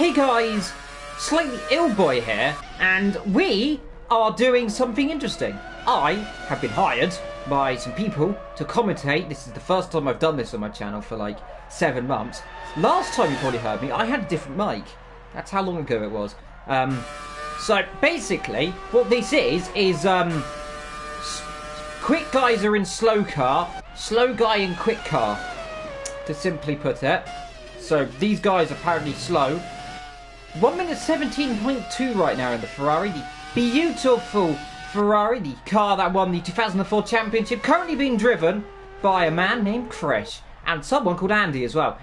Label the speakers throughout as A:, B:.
A: Hey guys, Slightly Ill Boy here, and we are doing something interesting. I have been hired by some people to commentate. This is the first time I've done this on my channel for like 7 months. Last time you probably heard me, I had a different mic. That's how long ago it was. So basically, what this is quick guys are in slow car, slow guy in quick car, to simply put it. So these guys are apparently slow. 1 minute 17.2 right now in the Ferrari, the beautiful Ferrari, the car that won the 2004 championship, currently being driven by a man named Chris and someone called Andy as well.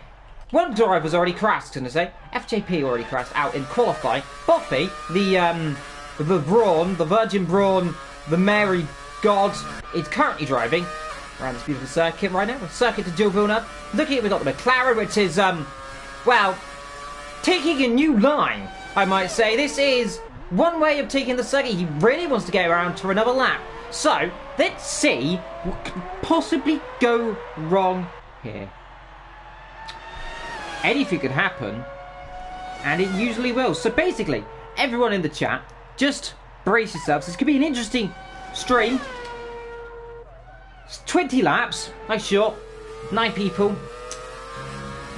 A: One driver's already crashed, and I say FJP already crashed out in qualifying. Buffy, the Brawn, the Virgin Brawn, the Mary God, is currently driving around this beautiful circuit right now. Circuit to Gilles Villeneuve. Looking at, we've got the McLaren, which is well, taking a new line, I might say. This is one way of taking the circuit. He really wants to get around to another lap. So let's see what could possibly go wrong here. Anything could happen, and it usually will. So basically, everyone in the chat, just brace yourselves. This could be an interesting stream. It's 20 laps, nice shot, 9 people.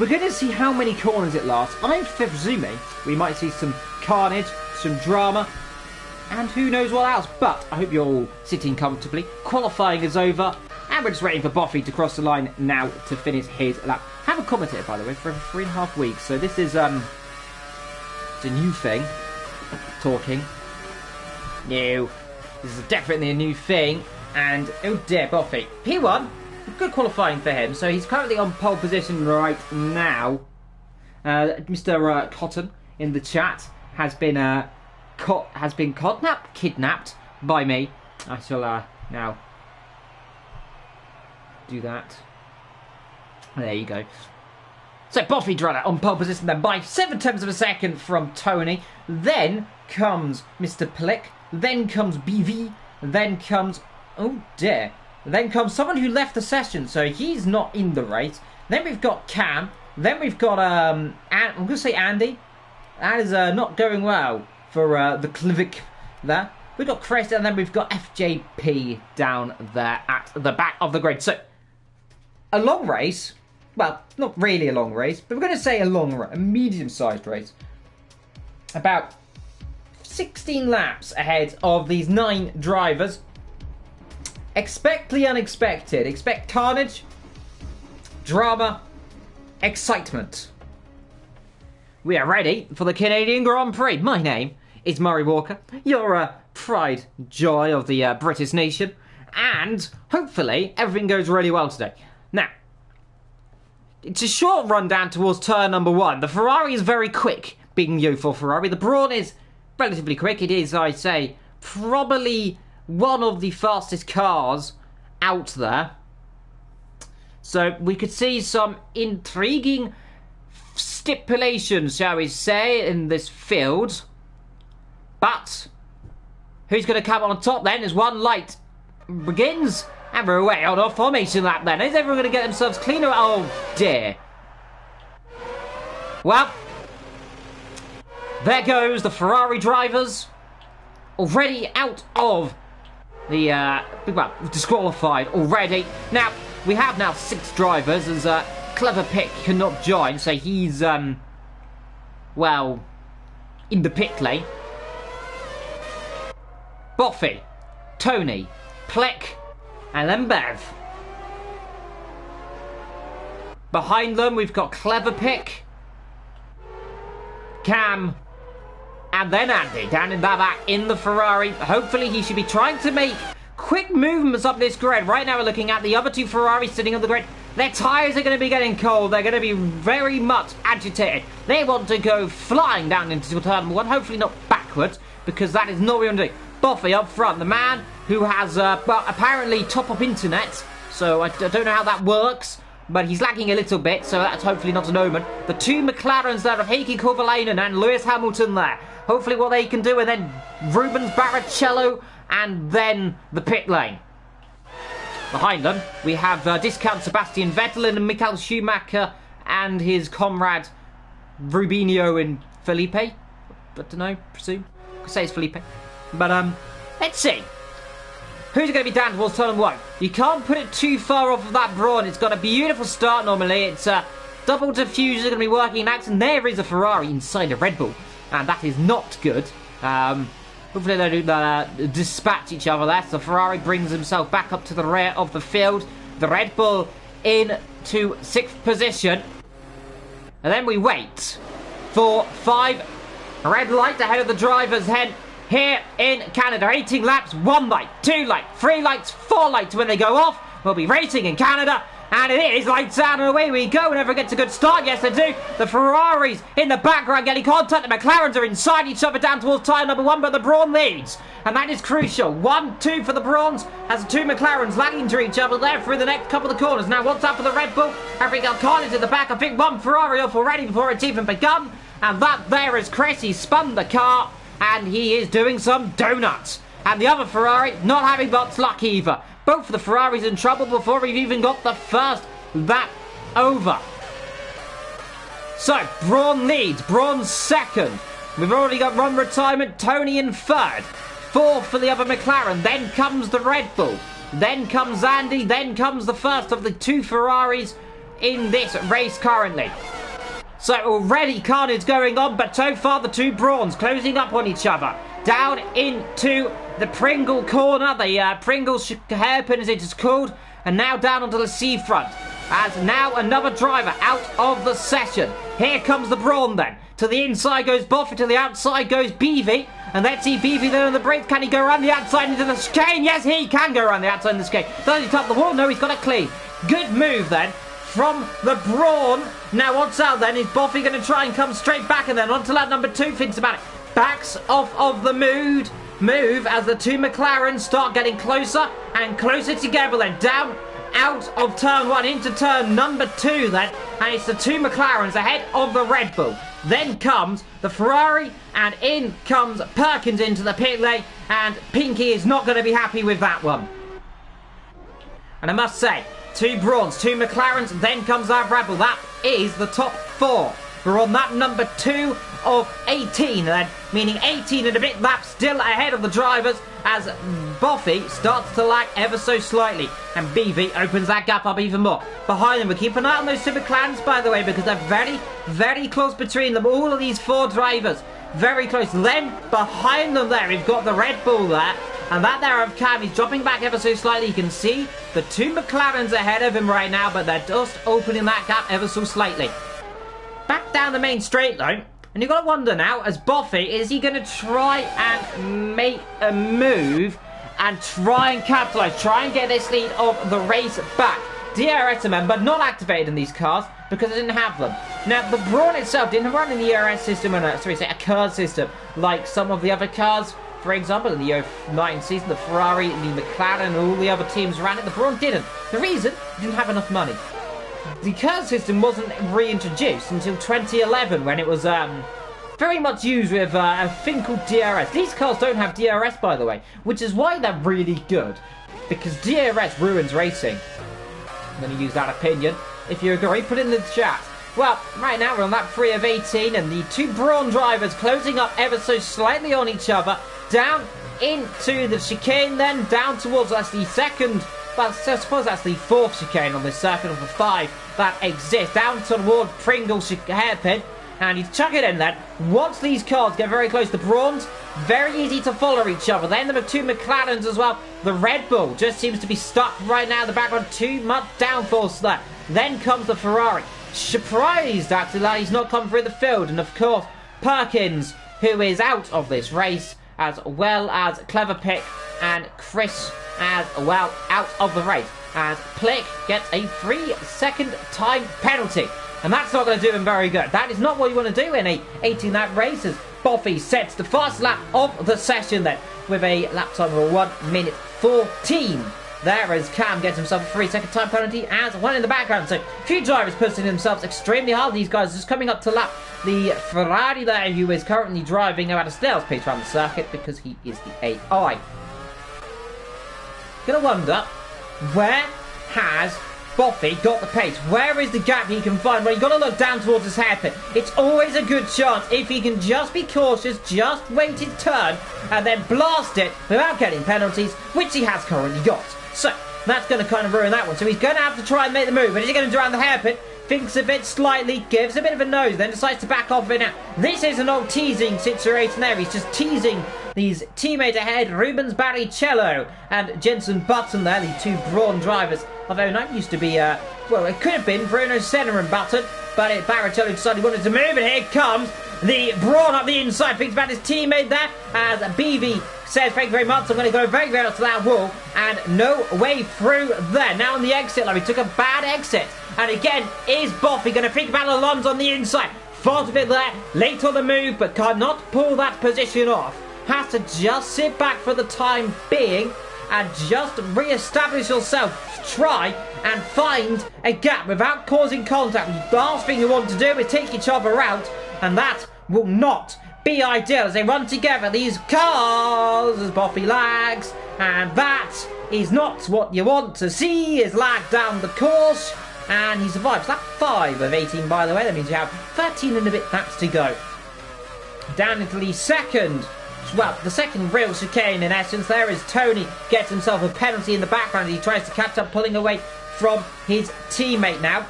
A: We're going to see how many corners it lasts. I'm presuming we might see some carnage, some drama, and who knows what else. But I hope you're all sitting comfortably. Qualifying is over, and we're just waiting for Buffy to cross the line now to finish his lap. I haven't commentated, by the way, for over 3.5 weeks, so this is it's a new thing. Talking. No, this is definitely a new thing. And oh dear, Buffy. P1, good qualifying for him. So he's currently on pole position right now. Mr. Cotton in the chat has been kidnapped by me. I shall now do that. There you go. So Buffy Drudder on pole position then by 0.7 of a second from Tony. Then comes Mr. Plick. Then comes BV. Then comes, oh dear, then comes someone who left the session, so he's not in the race. Then we've got Cam. Then we've got I'm going to say Andy. That is not going well for the CLASIC there. We've got Chris, and then we've got FJP down there at the back of the grid. So a long race. Well, not really a long race, but we're going to say a medium-sized race. About 16 laps ahead of these 9 drivers. Expect the unexpected. Expect carnage, drama, excitement. We are ready for the Canadian Grand Prix. My name is Murray Walker. You're pride, joy of the British nation. And hopefully everything goes really well today. Now, it's a short run down towards turn number 1. The Ferrari is very quick, being U4 Ferrari. The Brawn is relatively quick. It is, I say, probably one of the fastest cars out there. So we could see some intriguing stipulations, shall we say, in this field. But who's going to come on top then as one light begins? And we're away on our formation lap then. Is everyone going to get themselves cleaner? Oh dear. Well, there goes the Ferrari drivers. Already out of the, well, disqualified already. Now, we have now 6 drivers as Clever Pick cannot join. So he's, well, in the pit lane. Buffy, Tony, Pleck, and then Bev. Behind them, we've got Clever Pick, Cam, and then Andy down in the back in the Ferrari. Hopefully he should be trying to make quick movements up this grid. Right now we're looking at the other 2 Ferraris sitting on the grid. Their tyres are going to be getting cold. They're going to be very much agitated. They want to go flying down into turn 1. Hopefully not backwards, because that is not what we want to do. Buffy up front, the man who has, well, apparently top-up internet. So I don't know how that works, but he's lagging a little bit, so that's hopefully not an omen. The 2 McLarens there of Heikki Kovalainen and Lewis Hamilton there. Hopefully what they can do, and then Rubens Barrichello, and then the pit lane. Behind them, we have discount Sebastian Vettel and Michael Schumacher and his comrade Rubinho in Felipe. I don't know, presume. I could say it's Felipe. But, let's see. Who's going to be down towards turn 1? You can't put it too far off of that Brawn. It's got a beautiful start normally. It's double diffusers are going to be working next. And there is a Ferrari inside a Red Bull. And that is not good. Hopefully they don't dispatch each other there. So Ferrari brings himself back up to the rear of the field. The Red Bull into 6th position. And then we wait for 5 red lights ahead of the driver's head. Here in Canada, 18 laps, 1 light, 2 light, 3 lights, 4 lights. When they go off, we'll be racing in Canada. And it is lights out and away we go. Never gets a good start. Yes, they do. The Ferraris in the background getting contact. The McLarens are inside each other down towards tyre number 1, but the Brawn leads. And that is crucial. 1, 2 for the Brawns as the 2 McLarens lagging to each other there through the next couple of corners. Now, what's up for the Red Bull? Abigail Khan is in the back. I think 1 Ferrari off already before it's even begun. And that there is Chris. He spun the car. And he is doing some donuts. And the other Ferrari not having much luck either. Both of the Ferraris in trouble before we've even got the first lap over. So, Brawn leads. Brawn second. We've already got run retirement. Tony in third. Fourth for the other McLaren. Then comes the Red Bull. Then comes Andy. Then comes the first of the 2 Ferraris in this race currently. So already carnage going on, but so far the 2 Brawns closing up on each other. Down into the Pringle corner, the Pringle hairpin as it is called, and now down onto the seafront. As now another driver out of the session. Here comes the Brawn then. To the inside goes Boffy, to the outside goes Beavy. And let's see Beavy then on the brakes. Can he go around the outside into the chicane? Yes, he can go around the outside in the chicane. Does he top the wall? No, he's got it clean. Good move then from the Brawn. Now what's out then? Is Boffy going to try and come straight back and then onto lap number 2? Thinks about it. Backs off of the move as the 2 McLarens start getting closer and closer together then. Down out of turn 1 into turn number 2 then. And it's the 2 McLarens ahead of the Red Bull. Then comes the Ferrari and in comes Perkins into the pit lane. And Pinky is not going to be happy with that one. And I must say, 2 Brawns, 2 McLarens, then comes our Red Bull. That is the top 4. We're on lap number 2 of 18 then, meaning 18 and a bit laps still ahead of the drivers as Boffy starts to lag ever so slightly and BV opens that gap up even more. Behind them, we keep an eye on those 2 McLarens by the way because they're very, very close between them. All of these 4 drivers, very close. Then behind them there, we've got the Red Bull there. And that there of Cam, he's dropping back ever so slightly. You can see the 2 McLarens ahead of him right now, but they're just opening that gap ever so slightly. Back down the main straight line. And you've got to wonder now, as Boffy, is he going to try and make a move and try and capitalise, try and get this lead of the race back? DRS, remember, not activated in these cars because I didn't have them. Now, the Brawn itself didn't run in the ERS system, a curve system, like some of the other cars. For example, in the 09 season, the Ferrari, the McLaren, and all the other teams ran it. The Brawn didn't. The reason? Didn't have enough money. The curve system wasn't reintroduced until 2011 when it was very much used with a thing called DRS. These cars don't have DRS, by the way, which is why they're really good. Because DRS ruins racing. I'm going to use that opinion. If you agree, put it in the chat. Well, right now we're on lap 3 of 18 and the 2 Brawn drivers closing up ever so slightly on each other. Down into the chicane then, down towards that's the second, well, I suppose that's the 4th chicane on this circuit of the 5 that exists. Down toward Pringle hairpin, and he's chucking it in then. Once these cars get very close, the Brawns, very easy to follow each other. Then there are 2 McLarens as well. The Red Bull just seems to be stuck right now in the background. Too much downforce there. Then comes the Ferrari. Surprised actually that he's not come through the field. And of course, Perkins, who is out of this race, as well as Clever Pick and Chris as well out of the race, as Plick gets a 3-second time penalty. And that's not going to do him very good. That is not what you want to do in a 18-lap race, as Boffy sets the first lap of the session then with a lap time of 1:14. There as Cam gets himself a 3-second time penalty as one in the background. So a few drivers pushing themselves extremely hard. These guys just coming up to lap the Ferrari there, who is currently driving at a snail's pace around the circuit because he is the AI. Gonna wonder, where has Boffy got the pace. Where is the gap he can find? Well, you've got to look down towards his hairpin. It's always a good chance if he can just be cautious, just wait his turn, and then blast it without getting penalties, which he has currently got. So, that's going to kind of ruin that one. So he's going to have to try and make the move. But is he going to do around the hairpin? Thinks a bit slightly, gives a bit of a nose, then decides to back off it now. This is an old teasing situation there. He's just teasing these teammate ahead, Rubens Barrichello and Jensen Button there, the two Brawn drivers of 09. Used to be, well, it could have been Bruno Senna and Button, but Barrichello decided he wanted to move, and here comes the Brawn up the inside. Thinks about his teammate there, as BV says, thank you very much, I'm going to go very, very up to that wall, and no way through there. Now on the exit line, he took a bad exit, and again, is Boffy going to think about Alonso on the inside? Fought a bit there, late on the move, but cannot pull that position off. Has to just sit back for the time being, and just re-establish yourself. Try and find a gap without causing contact. The last thing you want to do is take each other out, and that will not be ideal as they run together, these cars, as Boffy lags, and that is not what you want to see. Is lag down the course, and he survives. That's 5 of 18, by the way. That means you have 13 and a bit laps to go. Down into the second, well, the second real chicane in essence. There is Tony, gets himself a penalty in the background. He tries to catch up, pulling away from his teammate now.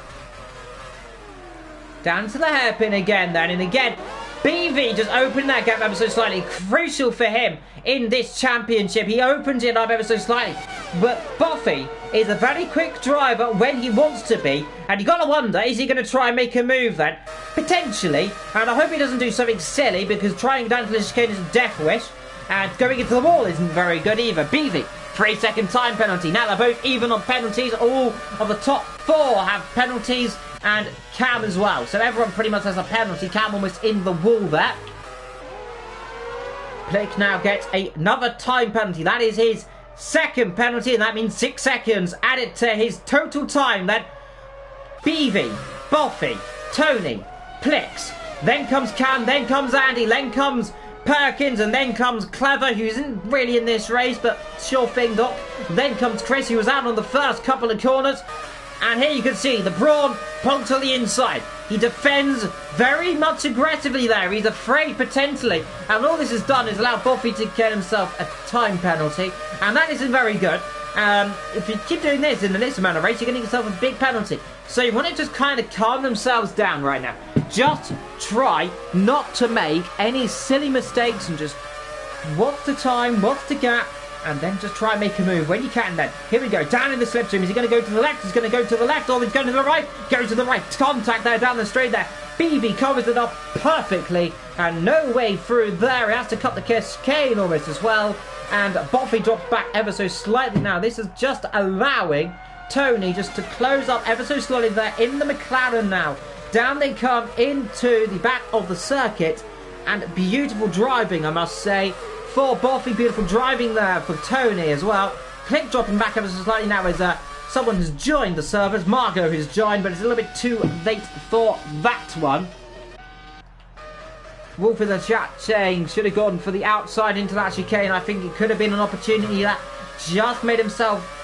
A: Down to the hairpin again then, and again, BV just opened that gap ever so slightly. Crucial for him in this championship. He opens it up ever so slightly. But Boffy is a very quick driver when he wants to be. And you got to wonder, is he going to try and make a move then? Potentially. And I hope he doesn't do something silly, because trying down to the chicane is a death wish. And going into the wall isn't very good either. BV, 3-second time penalty. Now they're both even on penalties. All of the top 4 have penalties, and Cam as well. So everyone pretty much has a penalty. Cam almost in the wall there. Plick now gets another time penalty. That is his second penalty, and that means 6 seconds added to his total time. Then BV, Boffy, Tony, Plix. Then comes Cam, then comes Andy, then comes Perkins, and then comes Clever, who isn't really in this race, but sure thing, Doc. Then comes Chris, who was out on the first couple of corners. And here you can see the Brawn pulled to the inside. He defends very much aggressively there. He's afraid potentially. And all this has done is allow Boffy to get himself a time penalty. And that isn't very good. If you keep doing this in this amount of race, you're going to get yourself a big penalty. So you want to just kind of calm themselves down right now. Just try not to make any silly mistakes and just what's the time, what's the gap, and then just try and make a move when you can then. Here we go, down in the slipstream. Is he going to go to the left? He's going to go to the left, or he's going to the right. Go to the right. Contact there down the straight there. BB covers it up perfectly, and no way through there. He has to cut the chicane almost as well. And Boffy drops back ever so slightly now. This is just allowing Tony just to close up ever so slowly there in the McLaren now. Down they come into the back of the circuit, and beautiful driving, I must say, for Boffy. Beautiful driving there for Tony as well. Click dropping back ever so slightly now as someone has joined the servers. Margot has joined, but it's a little bit too late for that one. Wolf in the chat saying should have gone for the outside into that chicane. I think it could have been an opportunity that just made himself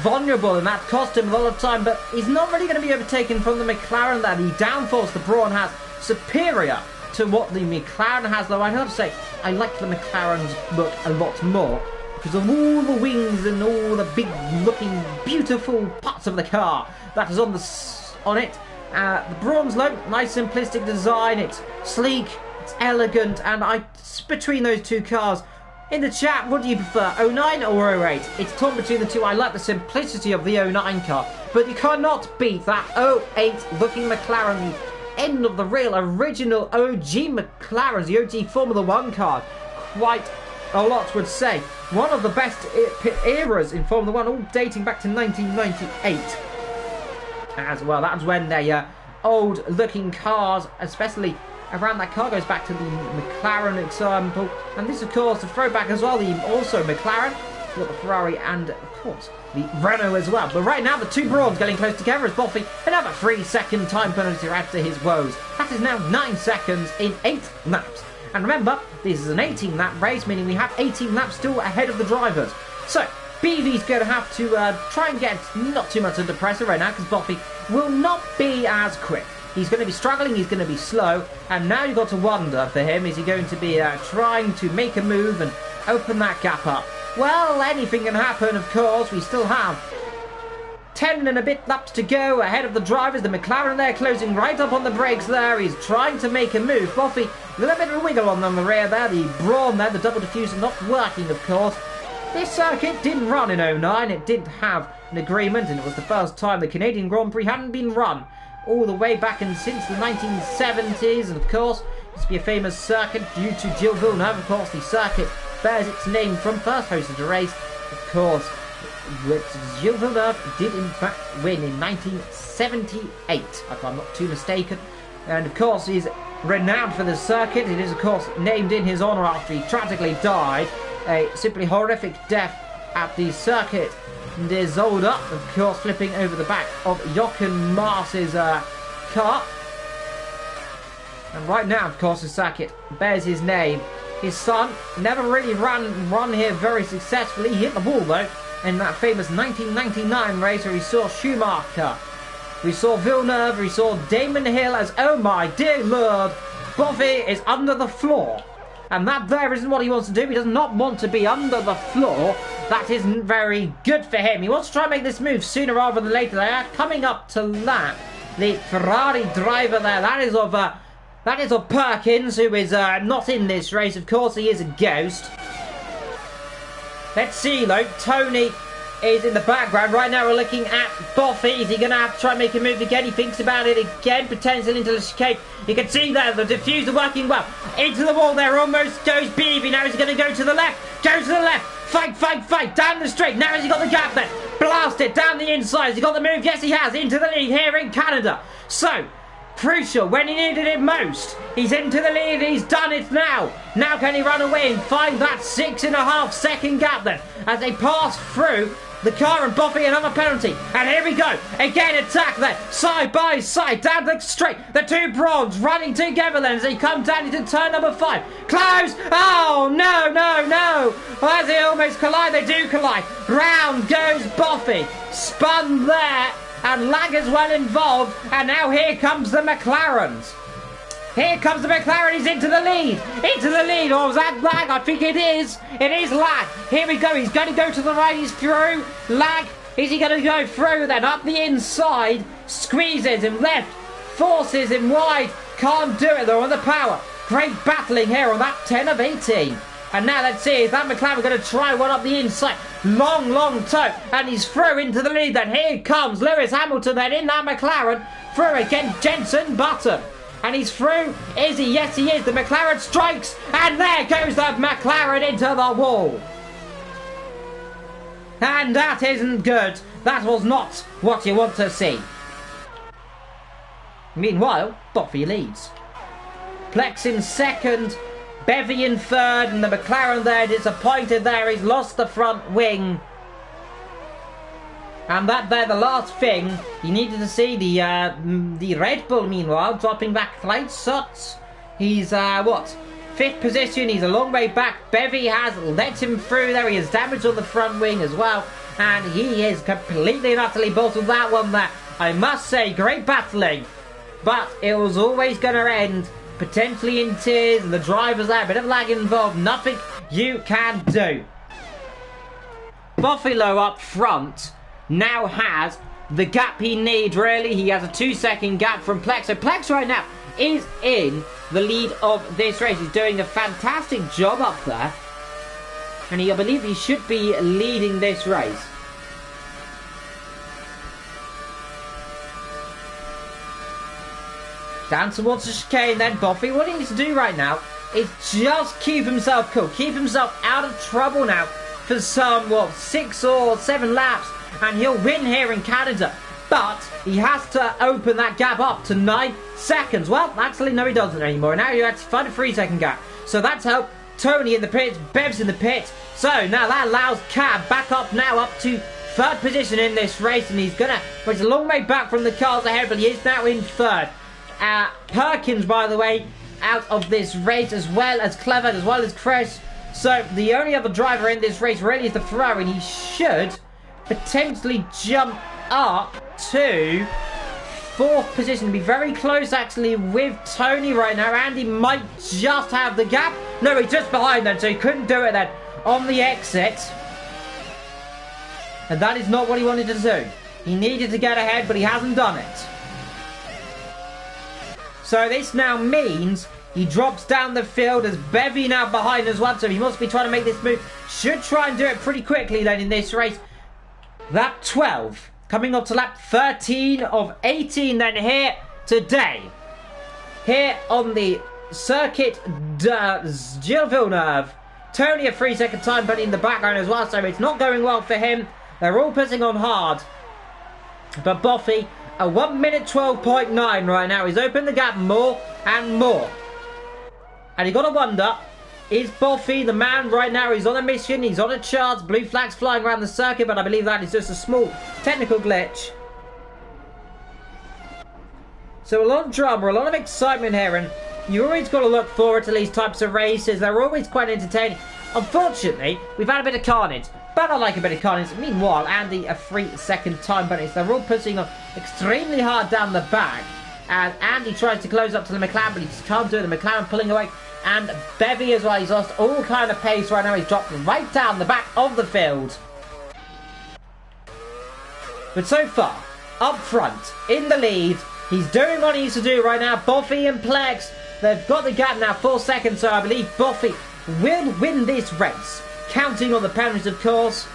A: vulnerable, and that cost him a lot of time, but he's not really going to be overtaken from the McLaren there. The downforce the Brawn has superior to what the McLaren has, though I have to say I like the McLaren's look a lot more because of all the wings and all the big looking beautiful parts of the car that is on it. The Brawn's look, nice simplistic design, it's sleek, it's elegant, and between those two cars, in the chat, what do you prefer, 09 or 08? It's torn between the two. I like the simplicity of the 09 car, but you cannot beat that 08 looking McLaren, the end of the real original OG McLarens, the OG Formula 1 car. Quite a lot would say. One of the best eras in Formula 1, all dating back to 1998 as well. That was when the old looking cars, especially around that car, goes back to the McLaren example, and this of course a throwback as well, the also McLaren, you've got the Ferrari and of course the Renault as well. But right now the two Brawns getting close together as Boffy another 3-second time penalty after his woes. That is now 9 seconds in 8 laps. And remember, this is an 18 lap race, meaning we have 18 laps still ahead of the drivers. So BV's going to have to try and get not too much under pressure right now, because Boffy will not be as quick. He's going to be struggling, he's going to be slow, and now you've got to wonder for him, is he going to be trying to make a move and open that gap up? Well, anything can happen, of course. We still have 10 and a bit laps to go ahead of the drivers. The McLaren there closing right up on the brakes there. He's trying to make a move. Boffy, a little bit of a wiggle on the rear there. The Brawn there, the double diffuser not working, of course. This circuit didn't run in 09. It didn't have an agreement, and it was the first time the Canadian Grand Prix hadn't been run all the way back and since the 1970s. And of course, it used to be a famous circuit due to Gilles Villeneuve. Of course, the circuit bears its name from first hosted a race, of course, which Gilles Villeneuve did in fact win in 1978, if I'm not too mistaken. And of course, he's renowned for the circuit. It is, of course, named in his honour after he tragically died a simply horrific death at the circuit des Older, of course, flipping over the back of Jochen Maas's car. And right now, of course, the circuit bears his name. His son never really run here very successfully. He hit the wall, though, in that famous 1999 race where he saw Schumacher, we saw Villeneuve, we saw Damon Hill as, oh my dear lord, Boffy is under the floor. And that there isn't what he wants to do. He does not want to be under the floor. That isn't very good for him. He wants to try and make this move sooner rather than later. They are coming up to lap. The Ferrari driver there, that is of Perkins, who is not in this race. Of course, he is a ghost. Let's see, though. Tony is in the background. Right now, we're looking at Boffy. Is he going to have to try and make a move again? He thinks about it again, potentially into the chicane. You can see there, the diffuser working well. Into the wall there, almost goes BV. Now he's going to go to the left. Go to the left. Fight, fight, fight. Down the straight. Now has he got the gap there? Blast it down the inside. Has he got the move? Yes, he has. Into the lead here in Canada. So, crucial when he needed it most. He's into the lead. He's done it now. Now can he run away and find that 6.5 second gap then as they pass through the car and Boffy, another penalty. And here we go. Again, attack there. Side by side. Down the straight. The two Bronze running together then as they come down into turn number 5. Close. Oh, no, no, no. As they almost collide, they do collide. Round goes Boffy. Spun there. And lag as well involved. And now here comes the McLarens. Here comes the McLaren. He's into the lead. Into the lead. Or was that lag? I think it is. It is lag. Here we go. He's going to go to the right. He's through. Lag. Is he going to go through then? Up the inside. Squeezes him left. Forces him wide. Can't do it though on the power. Great battling here on that 10 of 18. And now let's see. Is that McLaren going to try one up the inside? Long, long toe. And he's through into the lead then. Here comes Lewis Hamilton then in that McLaren. Through again. Jenson Button. And he's through. Is he? Yes, he is. The McLaren strikes. And there goes the McLaren into the wall. And that isn't good. That was not what you want to see. Meanwhile, Boffy leads. Plex in second. Bevy in third. And the McLaren there disappointed there. He's lost the front wing. And that there, the last thing, he needed to see the Red Bull, meanwhile, dropping back flight shots. He's, what, 5th position, he's a long way back. Bevy has let him through there, he has damage on the front wing as well. And he is completely and utterly bottled that one there. I must say, great battling. But it was always going to end, potentially in tears, and the drivers there, a bit of lag involved, nothing you can do. Buffalo up front now has the gap he needs, really. He has a 2-second gap from Plex. So Plex right now is in the lead of this race. He's doing a fantastic job up there. And I believe he should be leading this race. Down towards the chicane then. Boffy, what he needs to do right now is just keep himself cool. Keep himself out of trouble now for some, what, 6 or 7 laps. And he'll win here in Canada. But he has to open that gap up to 9 seconds. Well, actually, no, he doesn't anymore. Now you have to find a 3-second gap. So that's helped Tony in the pit, Bev's in the pit. So now that allows Cab back up now up to 3rd position in this race. And he's going to, well, he's a long way back from the cars ahead, but he is now in 3rd. Perkins, by the way, out of this race, as well as Clever, as well as Chris. So the only other driver in this race really is the Ferrari, and he should potentially jump up to 4th position. Be very close actually with Tony right now. Andy might just have the gap. No, he's just behind then, so he couldn't do it then on the exit. And that is not what he wanted to do. He needed to get ahead, but he hasn't done it. So this now means he drops down the field as Bevy now behind as well. So he must be trying to make this move. Should try and do it pretty quickly then in this race. Lap 12. Coming up to lap 13 of 18 then here today. Here on the circuit Gilles Villeneuve. Tony a 3-second time bunny in the background as well. So it's not going well for him. They're all pushing on hard. But Boffy, a 1 minute 12.9 right now. He's opened the gap more and more. And you got to wonder, is Boffy the man right now? He's on a mission, he's on a chart, blue flags flying around the circuit, but I believe that is just a small technical glitch. So a lot of drama, a lot of excitement here, and you always got to look forward to these types of races. They're always quite entertaining. Unfortunately, we've had a bit of carnage, but I like a bit of carnage. Meanwhile, Andy, a 3-second time bunny. So they're all pushing on extremely hard down the back. And Andy tries to close up to the McLaren, but he just can't do it. The McLaren pulling away. And Bevy as well. He's lost all kind of pace right now. He's dropped right down the back of the field. But so far, up front, in the lead, he's doing what he needs to do right now. Boffy and Plex, they've got the gap now, 4 seconds. So I believe Boffy will win this race. Counting on the penalties, of course.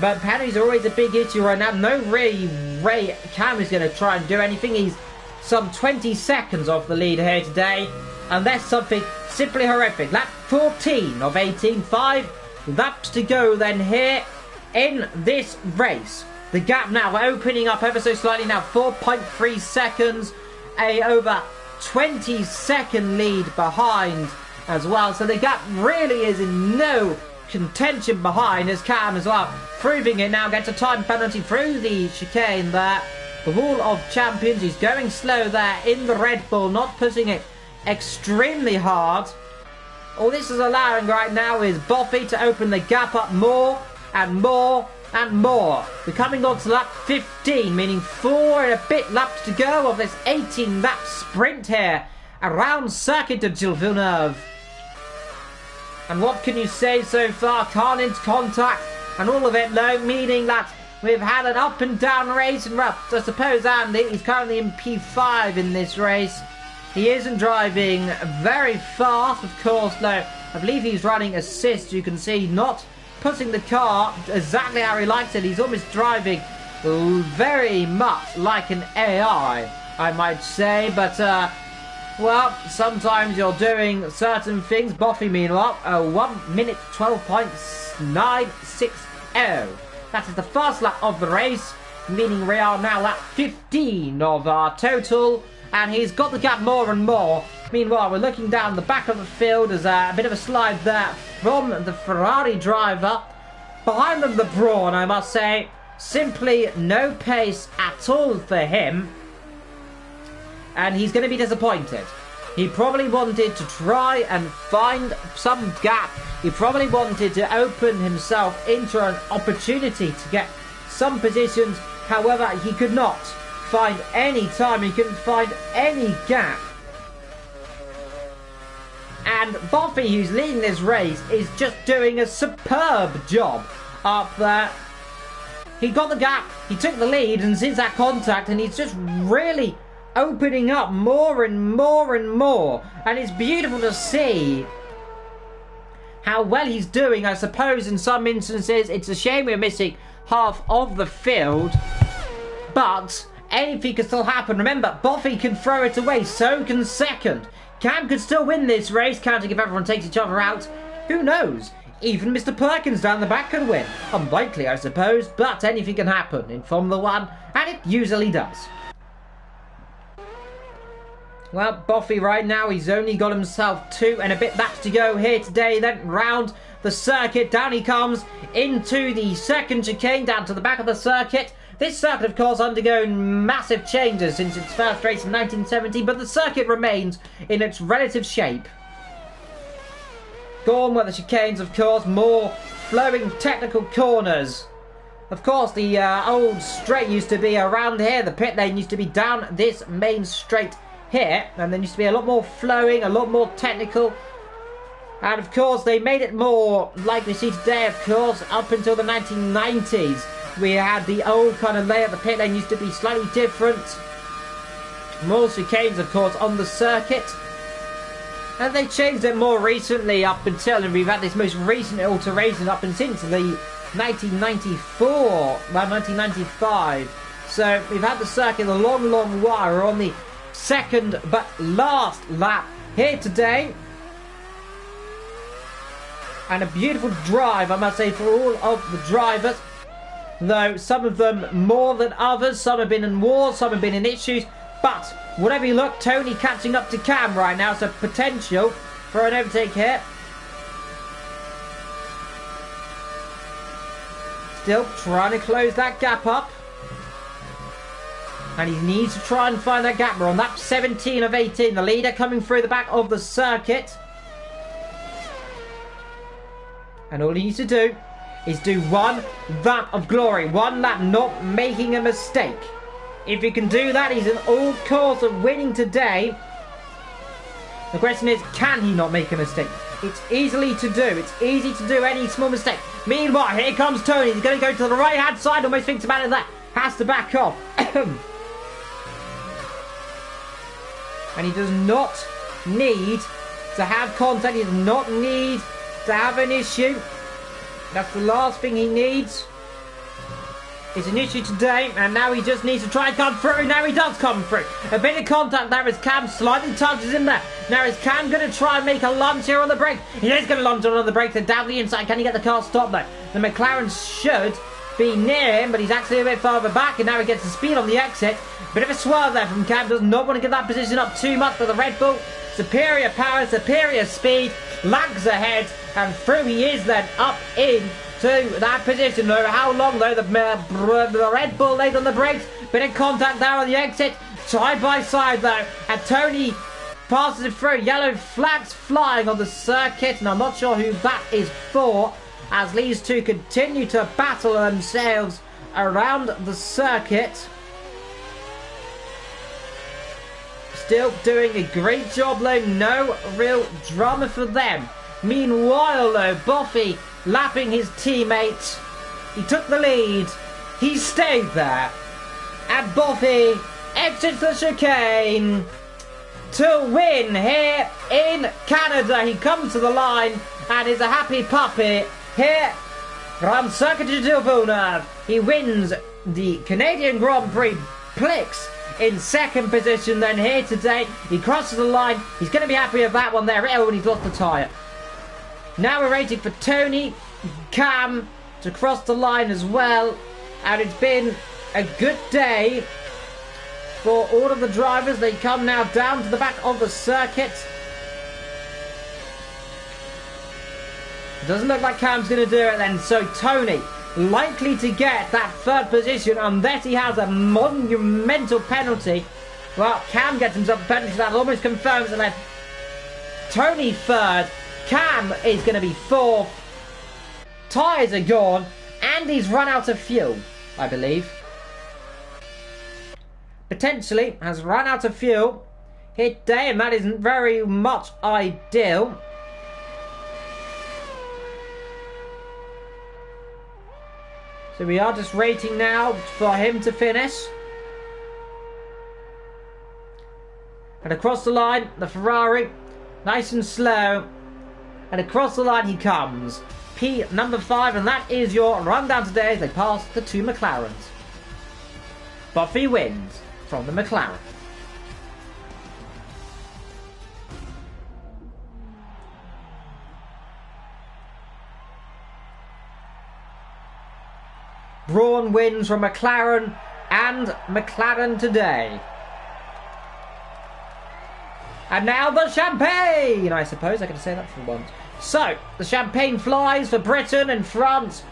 A: But penalties are always a big issue right now. No Ray Cam is going to try and do anything. He's some 20 seconds off the lead here today. And that's something simply horrific. Lap 14 of 18. 5 laps to go then here in this race. The gap now opening up ever so slightly now. 4.3 seconds. A over 20-second lead behind as well. So the gap really is in no contention behind as Cam as well. Proving it now, gets a time penalty through the chicane there. The Wall of Champions, he's going slow there in the Red Bull, not pushing it extremely hard. All this is allowing right now is Boffy to open the gap up more and more and more. We're coming on to lap 15, meaning 4 and a bit laps to go of this 18-lap sprint here around Circuit de Gilles Villeneuve. And what can you say so far? Carnage, contact, and all of it low, meaning that we've had an up and down race. And well, I suppose Andy is currently in P5 in this race. He isn't driving very fast, of course, though. I believe he's running assist. You can see not putting the car exactly how he likes it. He's almost driving very much like an AI, I might say. But, well, sometimes you're doing certain things. Boffy, meanwhile, 1 minute 12.960. That is the first lap of the race, meaning we are now at 15 of our total. And he's got the gap more and more. Meanwhile, we're looking down the back of the field. There's a bit of a slide there from the Ferrari driver. Behind them, the Brawn, I must say. Simply no pace at all for him. And he's going to be disappointed. He probably wanted to try and find some gap. He probably wanted to open himself into an opportunity to get some positions. However, he could not find any time. He couldn't find any gap. And Boffy, who's leading this race, is just doing a superb job up there. He got the gap, he took the lead, and since that contact, and he's just really opening up more and more and more. And it's beautiful to see how well he's doing. I suppose in some instances it's a shame we're missing half of the field, but anything can still happen. Remember, Boffy can throw it away, so can second. Cam could still win this race, counting if everyone takes each other out. Who knows? Even Mr. Perkins down the back could win. Unlikely, I suppose, but anything can happen in Formula 1, and it usually does. Well, Boffy right now, he's only got himself 2 and a bit laps to go here today. Then round the circuit, down he comes into the second chicane, down to the back of the circuit. This circuit, of course, undergone massive changes since its first race in 1970, but the circuit remains in its relative shape. Gone were the chicanes, of course. More flowing technical corners. Of course, the old straight used to be around here. The pit lane used to be down this main straight here. And then used to be a lot more flowing, a lot more technical. And of course, they made it more like we see today, of course, up until the 1990s. We had the old kind of layout. The pit lane used to be slightly different. More chicanes, of course, on the circuit. And they changed it more recently up until, and we've had this most recent alteration up and since the 1994, well, 1995. So we've had the circuit a long, long while. We're on the second but last lap here today. And a beautiful drive, I must say, for all of the drivers. Though some of them more than others. Some have been in wars, some have been in issues. But whatever you look, Tony catching up to Cam right now. So potential for an overtake here. Still trying to close that gap up. And he needs to try and find that gap. We're on lap 17 of 18. The leader coming through the back of the circuit. And all he needs to do is do one lap of glory. One lap, not making a mistake. If he can do that, he's in all course of winning today. The question is, can he not make a mistake? It's easily to do. It's easy to do any small mistake. Meanwhile, here comes Tony. He's going to go to the right-hand side. Almost thinks about it. That has to back off. And he does not need to have contact. He does not need to have an issue. That's the last thing he needs. It's an issue today, and now he just needs to try and come through. Now he does come through. A bit of contact there as Cam slightly touches him there. Now is Cam going to try and make a lunge here on the brake? He is going to lunge on the brake. They're down the inside. Can he get the car stopped though? The McLaren should be near him, but he's actually a bit farther back, and now he gets the speed on the exit. Bit of a swerve there from Cam. Does not want to give that position up too much, but the Red Bull, superior power, superior speed, lags ahead, and through he is then up in to that position. Though how long though, the Red Bull laid on the brakes, bit of contact there on the exit, side by side though, and Tony passes it through. Yellow flags flying on the circuit, and I'm not sure who that is for, as these two continue to battle themselves around the circuit. Still doing a great job though, no real drama for them. Meanwhile though, Buffy lapping his teammate. He took the lead. He stayed there. And Buffy exits the chicane to win here in Canada. He comes to the line and is a happy puppy here from Circuit de Villeneuve. He wins the Canadian Grand Prix. Plix in second position then here today. He crosses the line. He's going to be happy with that one there. Oh, and he's lost the tyre. Now we're waiting for Tony, Cam to cross the line as well. And it's been a good day for all of the drivers. They come now down to the back of the circuit. It doesn't look like Cam's going to do it then. So Tony likely to get that third position unless he has a monumental penalty. Well, Cam gets himself a penalty. That almost confirms it then. Tony third. Cam is going to be fourth. Tyres are gone. And he's run out of fuel, I believe. Potentially has run out of fuel. Hit day, and that isn't very much ideal. So we are just waiting now for him to finish. And across the line, the Ferrari, nice and slow. And across the line he comes. P number 5, and that is your rundown today as they pass the two McLarens. Buffy wins from the McLaren. Brawn wins from McLaren and McLaren today. And now the champagne! I suppose I can say that for once. So, the champagne flies for Britain and France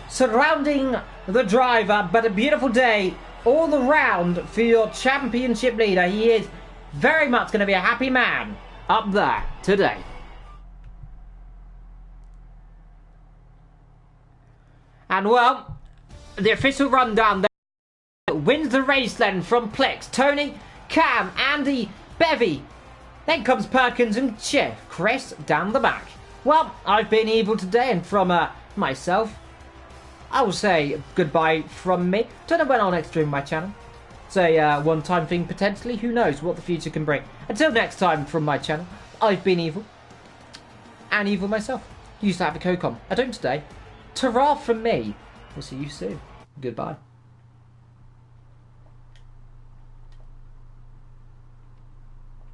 A: surrounding the driver. But a beautiful day all around for your championship leader. He is very much going to be a happy man up there today. And well, the official rundown there wins the race then from Plex, Tony, Cam, Andy, Bevy. Then comes Perkins and Chris down the back. Well, I've been Evil today, and from myself, I will say goodbye from me. Don't know when I'll next stream my channel. It's a one-time thing potentially. Who knows what the future can bring. Until next time from my channel, I've been Evil. And Evil myself. Used to have a co-com. I don't today. Ta-ra from me. We'll see you soon. Goodbye.